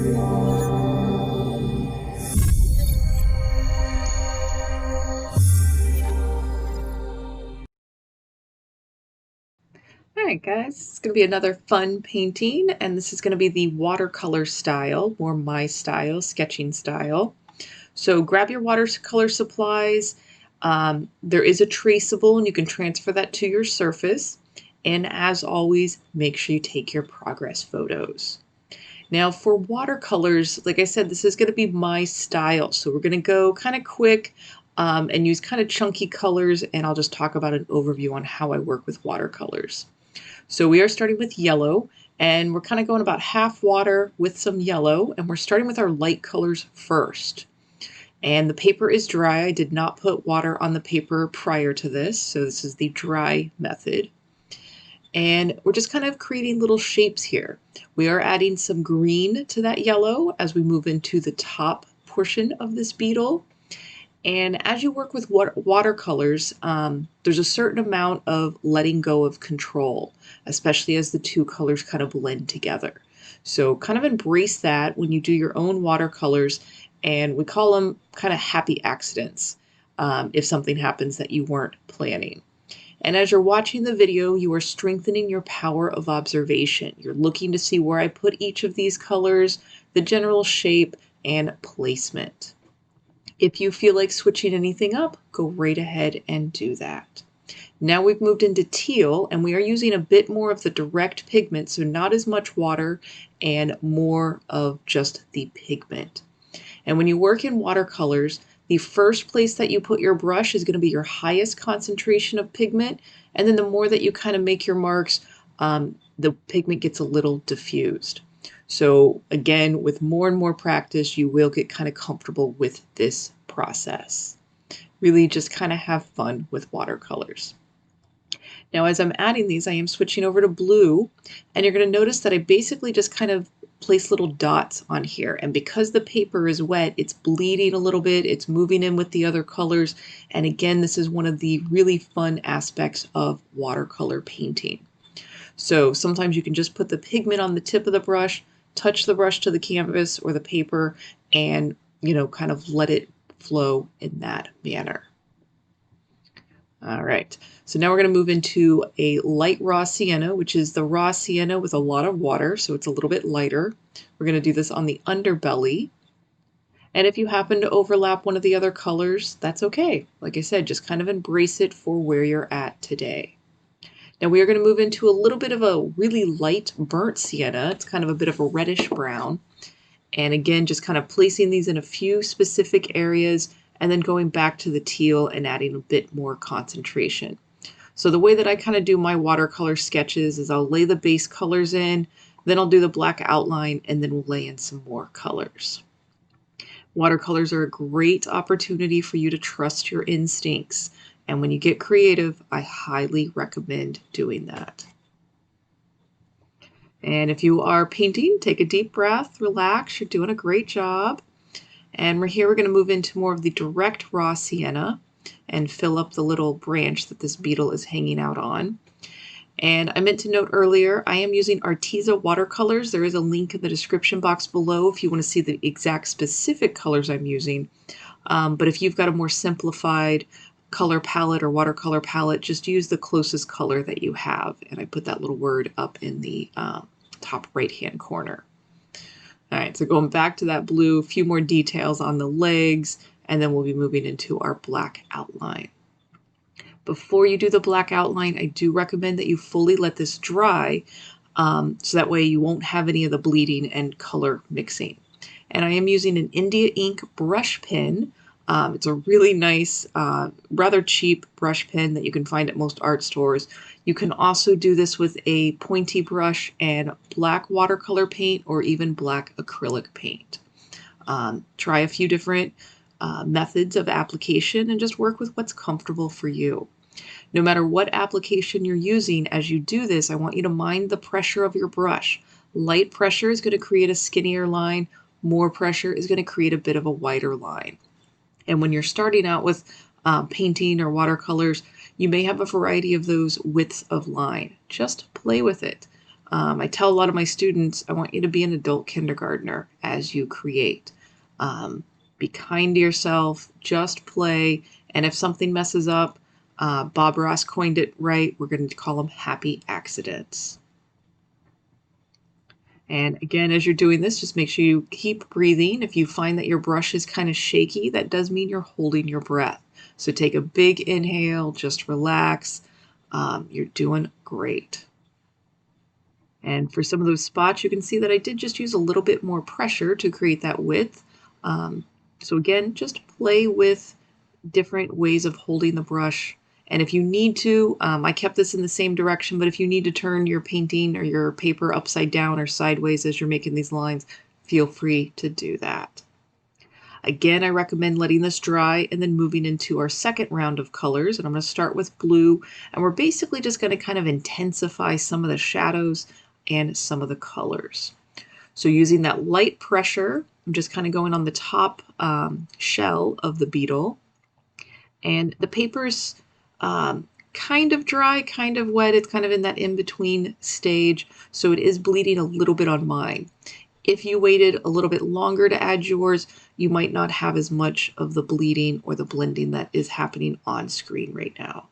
Alright guys, it's going to be another fun painting, and this is going to be the watercolor style, or my style, sketching style. So grab your watercolor supplies. There is a traceable and you can transfer that to your surface. And as always, make sure you take your progress photos. Now for watercolors, like I said, this is going to be my style. So we're going to go kind of quick and use kind of chunky colors, and I'll just talk about an overview on how I work with watercolors. So we are starting with yellow, and we're kind of going about half water with some yellow, and we're starting with our light colors first. And the paper is dry. I did not put water on the paper prior to this, so this is the dry method. And we're just kind of creating little shapes here. We are adding some green to that yellow as we move into the top portion of this beetle. And as you work with watercolors, there's a certain amount of letting go of control, especially as the two colors kind of blend together. So kind of embrace that when you do your own watercolors, and we call them kind of happy accidents if something happens that you weren't planning. And as you're watching the video, you are strengthening your power of observation. You're looking to see where I put each of these colors, the general shape, and placement. If you feel like switching anything up, go right ahead and do that. Now we've moved into teal, and we are using a bit more of the direct pigment, so not as much water and more of just the pigment. And when you work in watercolors, the first place that you put your brush is going to be your highest concentration of pigment, and then the more that you kind of make your marks, the pigment gets a little diffused. So again, with more and more practice, you will get kind of comfortable with this process. Really just kind of have fun with watercolors. Now, as I'm adding these, I am switching over to blue, and you're going to notice that I basically just kind of place little dots on here. And because the paper is wet, it's bleeding a little bit, it's moving in with the other colors. And again, this is one of the really fun aspects of watercolor painting. So sometimes you can just put the pigment on the tip of the brush, touch the brush to the canvas or the paper, and kind of let it flow in that manner. All right, so now we're going to move into a light raw sienna, which is the raw sienna with a lot of water, so it's a little bit lighter. We're going to do this on the underbelly. And if you happen to overlap one of the other colors, that's okay. Like I said, just kind of embrace it for where you're at today. Now we are going to move into a little bit of a really light burnt sienna. It's kind of a bit of a reddish brown. And again, just kind of placing these in a few specific areas, and then going back to the teal and adding a bit more concentration. So the way that I kind of do my watercolor sketches is I'll lay the base colors in, then I'll do the black outline, and then we'll lay in some more colors. Watercolors are a great opportunity for you to trust your instincts. And when you get creative, I highly recommend doing that. And if you are painting, take a deep breath, relax, you're doing a great job. And we're going to move into more of the direct raw sienna and fill up the little branch that this beetle is hanging out on. And I meant to note earlier, I am using Arteza watercolors. There is a link in the description box below if you want to see the exact specific colors I'm using. But if you've got a more simplified color palette or watercolor palette, just use the closest color that you have. And I put that little word up in the top right-hand corner. All right, so going back to that blue, a few more details on the legs, and then we'll be moving into our black outline. Before you do the black outline, I do recommend that you fully let this dry, so that way you won't have any of the bleeding and color mixing. And I am using an India ink brush pen. It's a really nice, rather cheap brush pen that you can find at most art stores. You can also do this with a pointy brush and black watercolor paint or even black acrylic paint. Try a few different methods of application and just work with what's comfortable for you. No matter what application you're using, as you do this, I want you to mind the pressure of your brush. Light pressure is going to create a skinnier line. More pressure is going to create a bit of a wider line. And when you're starting out with painting or watercolors, you may have a variety of those widths of line. Just play with it. I tell a lot of my students, I want you to be an adult kindergartner as you create. Be kind to yourself, just play, and if something messes up, Bob Ross coined it right, we're going to call them happy accidents. And again, as you're doing this, just make sure you keep breathing. If you find that your brush is kind of shaky, that does mean you're holding your breath. So take a big inhale, just relax. You're doing great. And for some of those spots, you can see that I did just use a little bit more pressure to create that width. So again, just play with different ways of holding the brush. And if you need to, I kept this in the same direction, but if you need to turn your painting or your paper upside down or sideways as you're making these lines, feel free to do that. Again, I recommend letting this dry and then moving into our second round of colors. And I'm going to start with blue, and we're basically just going to kind of intensify some of the shadows and some of the colors. So using that light pressure, I'm just kind of going on the top shell of the beetle. And the paper's kind of dry, kind of wet. It's kind of in that in-between stage, so it is bleeding a little bit on mine. If you waited a little bit longer to add yours, you might not have as much of the bleeding or the blending that is happening on screen right now.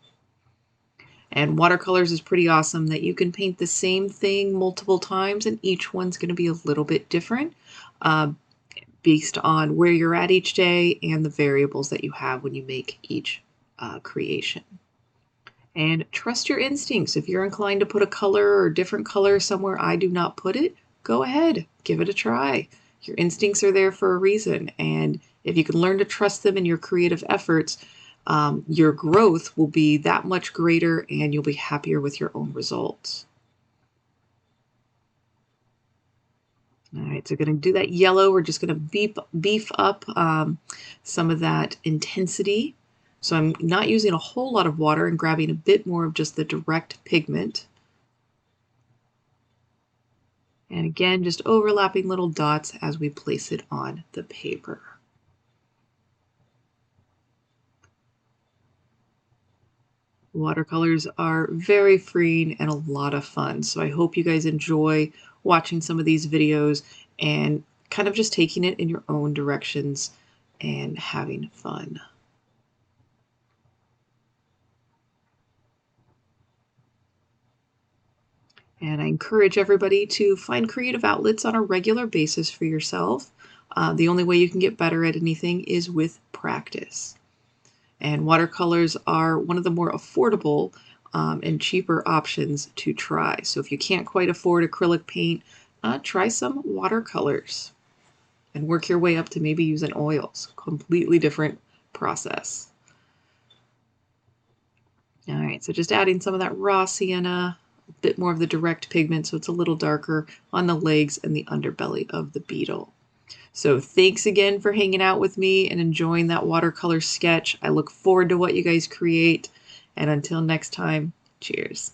And watercolors is pretty awesome that you can paint the same thing multiple times and each one's going to be a little bit different based on where you're at each day and the variables that you have when you make each creation. And trust your instincts. If you're inclined to put a color or different color somewhere I do not put it, go ahead, give it a try. Your instincts are there for a reason. And if you can learn to trust them in your creative efforts, your growth will be that much greater and you'll be happier with your own results. All right, so we're going to do that yellow. We're just going to beef up some of that intensity. So I'm not using a whole lot of water and grabbing a bit more of just the direct pigment. And again, just overlapping little dots as we place it on the paper. Watercolors are very freeing and a lot of fun. So I hope you guys enjoy watching some of these videos and kind of just taking it in your own directions and having fun. And I encourage everybody to find creative outlets on a regular basis for yourself. The only way you can get better at anything is with practice. And watercolors are one of the more affordable and cheaper options to try. So if you can't quite afford acrylic paint, try some watercolors and work your way up to maybe using oils. Completely different process. All right, so just adding some of that raw sienna, a bit more of the direct pigment so it's a little darker on the legs and the underbelly of the beetle. So thanks again for hanging out with me and enjoying that watercolor sketch. I look forward to what you guys create. And until next time, cheers.